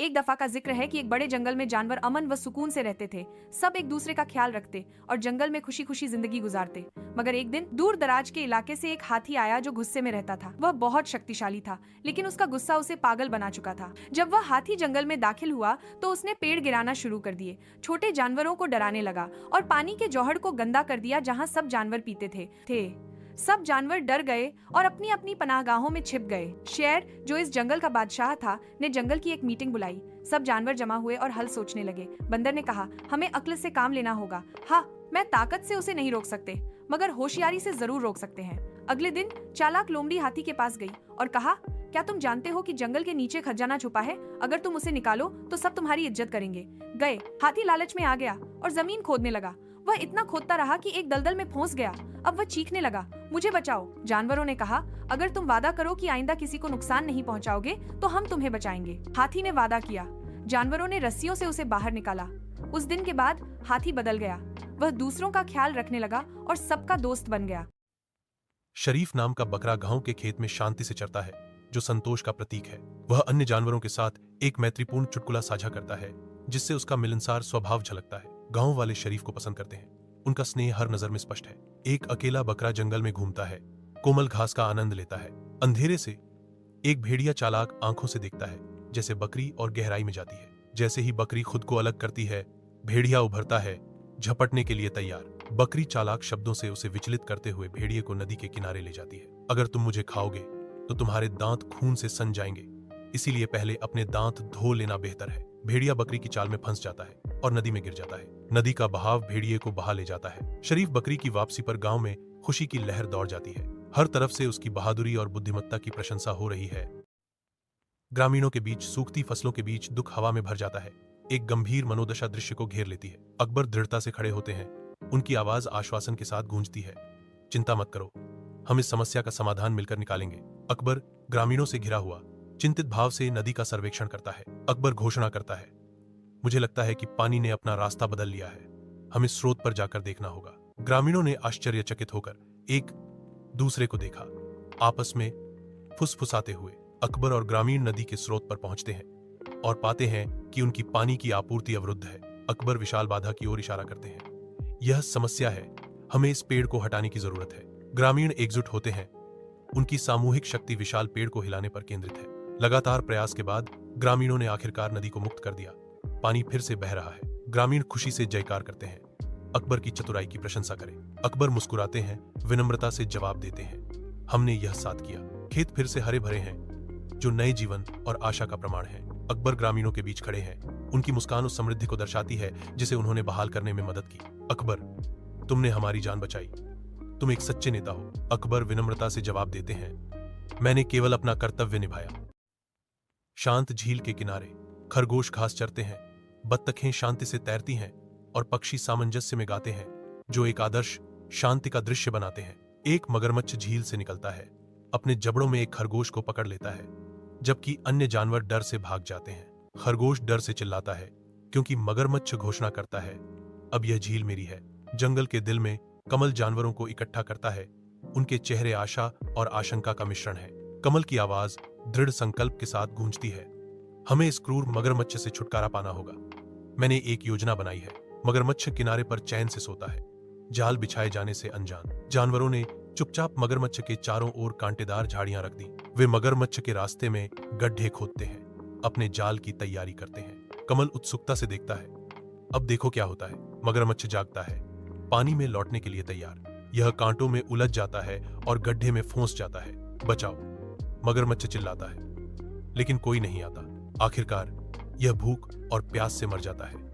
एक दफा का जिक्र है कि एक बड़े जंगल में जानवर अमन व सुकून से रहते थे। सब एक दूसरे का ख्याल रखते और जंगल में खुशी खुशी जिंदगी गुजारते। मगर एक दिन दूर दराज के इलाके से एक हाथी आया जो गुस्से में रहता था। वह बहुत शक्तिशाली था, लेकिन उसका गुस्सा उसे पागल बना चुका था। जब वह हाथी जंगल में दाखिल हुआ तो उसने पेड़ गिराना शुरू कर दिए, छोटे जानवरों को डराने लगा और पानी के जौहर को गंदा कर दिया जहाँ सब जानवर पीते थे। सब जानवर डर गए और अपनी अपनी पनाहगाहों में छिप गए। शेर, जो इस जंगल का बादशाह था, ने जंगल की एक मीटिंग बुलाई। सब जानवर जमा हुए और हल सोचने लगे। बंदर ने कहा, हमें अक्ल से काम लेना होगा। हाँ, मैं ताकत से उसे नहीं रोक सकते, मगर होशियारी से जरूर रोक सकते हैं। अगले दिन चालाक लोमड़ी हाथी के पास गई और कहा, क्या तुम जानते हो कि जंगल के नीचे खजाना छुपा है? अगर तुम उसे निकालो तो सब तुम्हारी इज्जत करेंगे। गए हाथी लालच में आ गया और जमीन खोदने लगा। वह इतना खोदता रहा कि एक दलदल में फंस गया। अब वह चीखने लगा, मुझे बचाओ। जानवरों ने कहा, अगर तुम वादा करो कि आइंदा किसी को नुकसान नहीं पहुंचाओगे तो हम तुम्हें बचाएंगे। हाथी ने वादा किया। जानवरों ने रस्सियों से उसे बाहर निकाला। उस दिन के बाद हाथी बदल गया। वह दूसरों का ख्याल रखने लगा और सबका दोस्त बन गया। शरीफ नाम का बकरा गांव के खेत में शांति से चरता है, जो संतोष का प्रतीक है। वह अन्य जानवरों के साथ एक मैत्रीपूर्ण चुटकुला साझा करता है, जिससे उसका मिलनसार स्वभाव झलकता है। गांव वाले शरीफ को पसंद करते हैं। उनका स्नेह हर नजर में स्पष्ट है। एक अकेला बकरा जंगल में घूमता है, कोमल घास का आनंद लेता है। अंधेरे से एक भेड़िया चालाक आंखों से देखता है, जैसे बकरी और गहराई में जाती है। जैसे ही बकरी खुद को अलग करती है, भेड़िया उभरता है, झपटने के लिए तैयार। बकरी चालाक शब्दों से उसे विचलित करते हुए भेड़िए को नदी के किनारे ले जाती है। अगर तुम मुझे खाओगे तो तुम्हारे दांत खून से सन जाएंगे, इसीलिए पहले अपने दांत धो लेना बेहतर है। भेड़िया बकरी की चाल में फंस जाता है और नदी में गिर जाता है। नदी का बहाव भेड़िए को बहा ले जाता है। शरीफ बकरी की वापसी पर गांव में खुशी की लहर दौड़ जाती है। हर तरफ से उसकी बहादुरी और बुद्धिमत्ता की प्रशंसा हो रही है। ग्रामीणों के बीच सूखती फसलों के बीच दुख हवा में भर जाता है। एक गंभीर मनोदशा दृश्य को घेर लेती है। अकबर दृढ़ता से खड़े होते हैं। उनकी आवाज आश्वासन के साथ गूंजती है, चिंता मत करो, हम इस समस्या का समाधान मिलकर निकालेंगे। अकबर ग्रामीणों से घिरा हुआ चिंतित भाव से नदी का सर्वेक्षण करता है। अकबर घोषणा करता है, मुझे लगता है कि पानी ने अपना रास्ता बदल लिया है, हमें स्रोत पर जाकर देखना होगा। ग्रामीणों ने आश्चर्यचकित होकर एक दूसरे को देखा। आपस में फुसफुसाते हुए अकबर और ग्रामीण नदी के स्रोत पर पहुंचते हैं और पाते हैं कि उनकी पानी की आपूर्ति अवरुद्ध है। अकबर विशाल बाधा की ओर इशारा करते हैं, यह समस्या है, हमें इस पेड़ को हटाने की जरूरत है। ग्रामीण एकजुट होते हैं। उनकी सामूहिक शक्ति विशाल पेड़ को हिलाने पर केंद्रित है। लगातार प्रयास के बाद ग्रामीणों ने आखिरकार नदी को मुक्त कर दिया। पानी फिर से बह रहा है। ग्रामीण खुशी से जयकार करते हैं, अकबर की चतुराई की प्रशंसा करें। अकबर मुस्कुराते हैं, विनम्रता से जवाब देते हैं, हमने यह साथ किया। खेत फिर से हरे भरे हैं, जो नए जीवन और आशा का प्रमाण है। अकबर ग्रामीणों के बीच खड़े हैं। उनकी मुस्कान उस समृद्धि को दर्शाती है जिसे उन्होंने बहाल करने में मदद की। अकबर, तुमने हमारी जान बचाई, तुम एक सच्चे नेता हो। अकबर विनम्रता से जवाब देते हैं, मैंने केवल अपना कर्तव्य निभाया। शांत झील के किनारे खरगोश घास चरते हैं, बत्तखें शांति से तैरती हैं और पक्षी सामंजस्य में गाते हैं, जो एक आदर्श शांति का दृश्य बनाते हैं। एक मगरमच्छ झील से निकलता है, अपने जबड़ों में एक खरगोश को पकड़ लेता है, जबकि अन्य जानवर डर से भाग जाते हैं। खरगोश डर से चिल्लाता है, क्योंकि मगरमच्छ घोषणा करता है, अब यह झील मेरी है। जंगल के दिल में कमल जानवरों को इकट्ठा करता है। उनके चेहरे आशा और आशंका का मिश्रण है। कमल की आवाज दृढ़ संकल्प के साथ गूंजती है, हमें इस क्रूर मगरमच्छ से छुटकारा पाना होगा। मैंने एक योजना बनाई है। मगरमच्छ किनारे पर चैन से सोता है, जाल बिछाए जाने से अनजान। जानवरों ने चुपचाप मगरमच्छ के चारों ओर कांटेदार झाड़ियां रख दी। वे मगरमच्छ के रास्ते में गड्ढे खोदते हैं, अपने जाल की तैयारी करते हैं। कमल उत्सुकता से देखता है, अब देखो क्या होता है। मगरमच्छ जागता है, पानी में लौटने के लिए तैयार। यह कांटों में उलझ जाता है और गड्ढे में फंस जाता है। बचाओ, मगरमच्छ चिल्लाता है, लेकिन कोई नहीं आता। आखिरकार यह भूख और प्यास से मर जाता है।